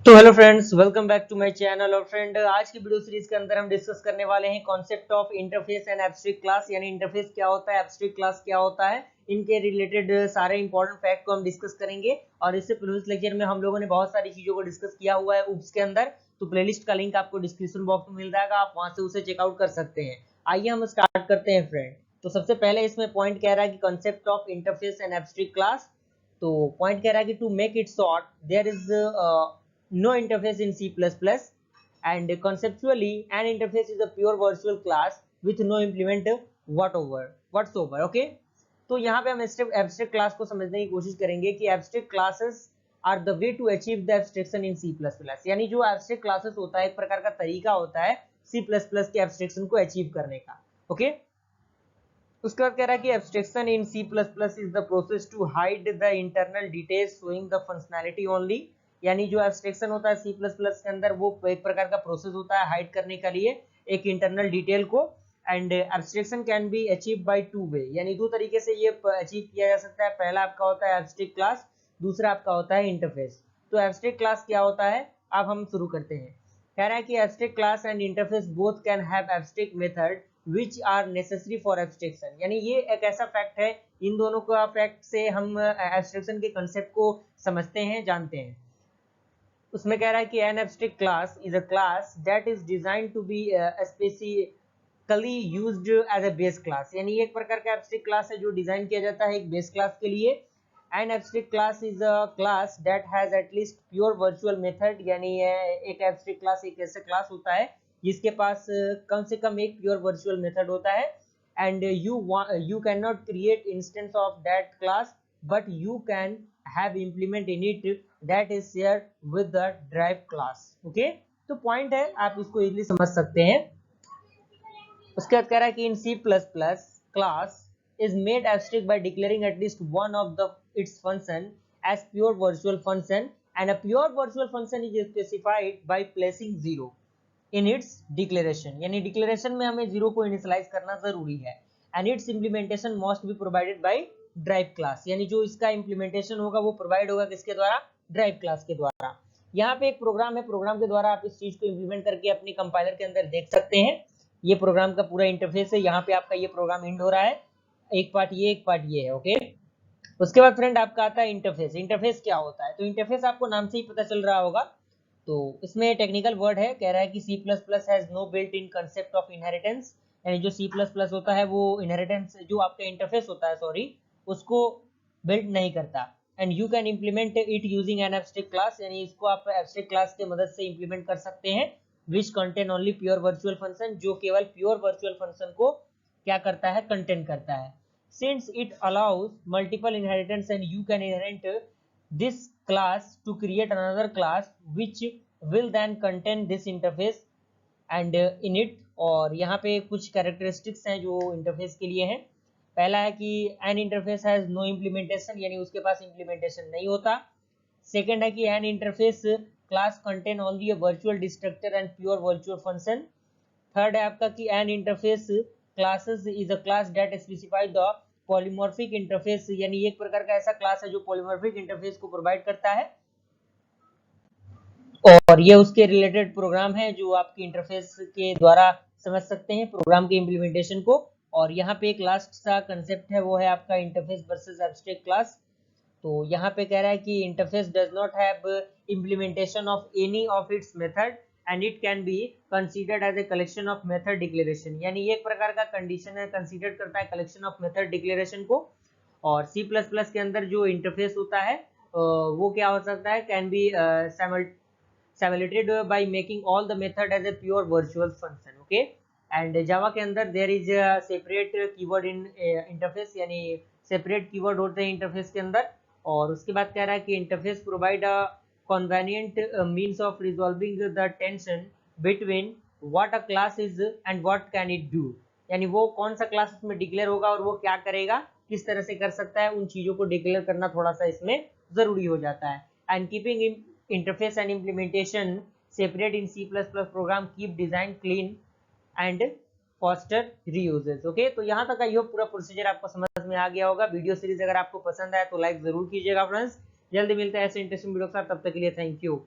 तो hello friends, welcome back to my channel. और friend, आज की वीडियो सीरीज के अंदर हम डिस्कस करने वाले हैं concept of interface and abstract class. यानी इंटरफेस क्या होता है, एब्स्ट्रैक्ट क्लास क्या होता है, इनके रिलेटेड सारे इंपॉर्टेंट फैक्ट को हम डिस्कस करेंगे। और इससे प्रीवियस लेक्चर में हम लोगों ने बहुत सारी चीजों को डिस्कस किया हुआ है ऊप्स के अंदर। तो प्लेलिस्ट का लिंक आपको डिस्क्रिप्शन बॉक्स में मिल जाएगा, आप वहां से उसे चेकआउट कर सकते हैं। आइए हम स्टार्ट करते हैं फ्रेंड। तो सबसे पहले इसमें पॉइंट कह रहा है कि concept of interface and abstract class. तो पॉइंट कह रहा है कि to make it short, there is no interface in C++, and conceptually an interface is a pure virtual class with no implement whatsoever. Okay, तो यहाँ पे हम abstract class को समझने की कोशिश करेंगे कि abstract classes are the way to achieve the abstraction in C++। यानी जो abstract classes होता है एक प्रकार का तरीका होता है C++ के abstraction को achieve करने का। ओके, उसके बाद कह रहा है कि abstraction in C++ is the process to hide the internal details showing the functionality only। यानी जो एब्स्ट्रैक्शन होता है सी प्लस प्लस के अंदर वो एक प्रकार का प्रोसेस होता है हाइड करने के लिए एक इंटरनल डिटेल को। And abstraction can be achieve by two way, यानी दो तरीके से ये अचीव किया जा सकता है। पहला आपका होता है एब्स्ट्रैक्ट क्लास, दूसरा आपका होता है इंटरफेस। तो एब्स्ट्रैक्ट क्लास क्या होता है, अब हम शुरू करते हैं। कह रहा है कि abstract class and interface both can have abstract method which are necessary for abstraction. यानी ये एक ऐसा फैक्ट है, इन दोनों का फैक्ट से हम एब्स्ट्रैक्शन के कंसेप्ट को समझते हैं, जानते हैं। उसमें कह रहा है कि an abstract class is a class that is designed to be specifically used as a base class. यानी एक प्रकार का एब्स्ट्रैक्ट क्लास है जो डिजाइन किया जाता है एक बेस क्लास के लिए। N abstract class is a class that has at least pure virtual method. यानी एक एब्स्ट्रैक्ट क्लास एक ऐसा क्लास होता है जिसके पास कम से कम एक प्योर वर्चुअल मेथड होता है। And you cannot create instance of that class, but you can have implement in it that is shared with the derived class। okay, तो पॉइंट है, आप इसको इजीली समझ सकते हैं। उसके बाद कह रहा है कि इन C++ class is made abstract by declaring at least one of its function as pure virtual function, and a pure virtual function is specified by placing 0 in its declaration. यानी डिक्लेरेशन में हमें 0 को इनिशियलाइज करना जरूरी है। And it's implementation must be provided by drive class. यानी जो इसका इंप्लीमेंटेशन होगा वो प्रोवाइड होगा किसके द्वारा, ड्राइव क्लास के द्वारा। यहाँ पे एक प्रोग्राम है, प्रोग्राम के द्वारा आप इस चीज को इंप्लीमेंट करके अपने कंपाइलर के अंदर देख सकते हैं। ये प्रोग्राम का पूरा इंटरफेस है, यहाँ पे आपका ये प्रोग्राम एंड हो रहा है। एक पार्ट ये, एक पार्ट ये है। ओके, उसके बाद फ्रेंड आपका आता है इंटरफेस। इंटरफेस क्या होता है, तो इंटरफेस आपको नाम से ही पता चल रहा होगा। तो इसमें टेक्निकल वर्ड है, कह रहा है कि C++ has no built in concept of inheritance. यानी जो C++ होता है वो इनहेरिटेंस, जो आपका इंटरफेस होता है सॉरी, उसको बिल्ड नहीं करता। And you can implement it using N abstract class. यानी इसको आप एब्स्ट्रैक्ट क्लास की मदद से इंप्लीमेंट कर सकते हैं which contain only pure virtual function, जो केवल प्योर वर्चुअल फंक्शन को क्या करता है, कंटेन करता है। Since it allows multiple inheritance and you can inherit this class to create another class which will then contain this interface and in it। और यहाँ पे कुछ कैरेक्टरिस्टिक्स हैं जो इंटरफेस के लिए हैं। पहला है कि an interface has no implementation, यानी उसके पास इम्प्लीमेंटेशन नहीं होता। सेकंड है कि an interface class contain only a virtual destructor and pure virtual function. Third है आपका कि an interface classes is a class that specify the polymorphic interface. यानी एक प्रकार का ऐसा क्लास है जो पॉलीमॉर्फिक इंटरफेस को प्रोवाइड करता है। और ये उसके रिलेटेड प्रोग्राम है जो आपके इंटरफेस के द्वारा समझ सकते हैं प्रोग्राम के इंप्लीमेंटेशन को। और यहाँ पे एक लास्ट सा कंसेप्ट है, वो है आपका इंटरफेस वर्सेस एब्स्ट्रैक्ट क्लास। तो यहाँ पे कह रहा है कि interface does not have implementation of any of its method and it can be considered as a collection of method declaration. यानी ये एक प्रकार का कंडीशन है, कंसीडर करता है कलेक्शन ऑफ मेथड डिक्लेरेशन को। और C++ के अंदर जो इंटरफेस होता है वो क्या हो सकता है, can be simulated by making all the method as a pure virtual function। okay, and java के अंदर there is a separate keyword in interface, यानी separate keyword होते हैं इंटरफेस के अंदर। और उसके बाद कह रहा है कि interface provide a convenient means of resolving the tension between what a class is and what can it do। यानी वो कौन सा क्लास उसमें डिक्लेयर होगा और वो क्या करेगा, किस तरह से कर सकता है, उन चीजों को डिक्लेयर करना थोड़ा सा इसमें जरूरी हो जाता है। And keeping interface and implementation separate in C++ program keep design clean and foster reuses। Okay, तो यहाँ तक का पूरा प्रोसीजर आपको समझ में आ गया होगा। वीडियो सीरीज अगर आपको पसंद आए तो लाइक जरूर कीजिएगा फ्रेंड्स। जल्दी मिलते हैं ऐसे इंटरेस्टिंग वीडियो के साथ, तब तक के लिए थैंक यू।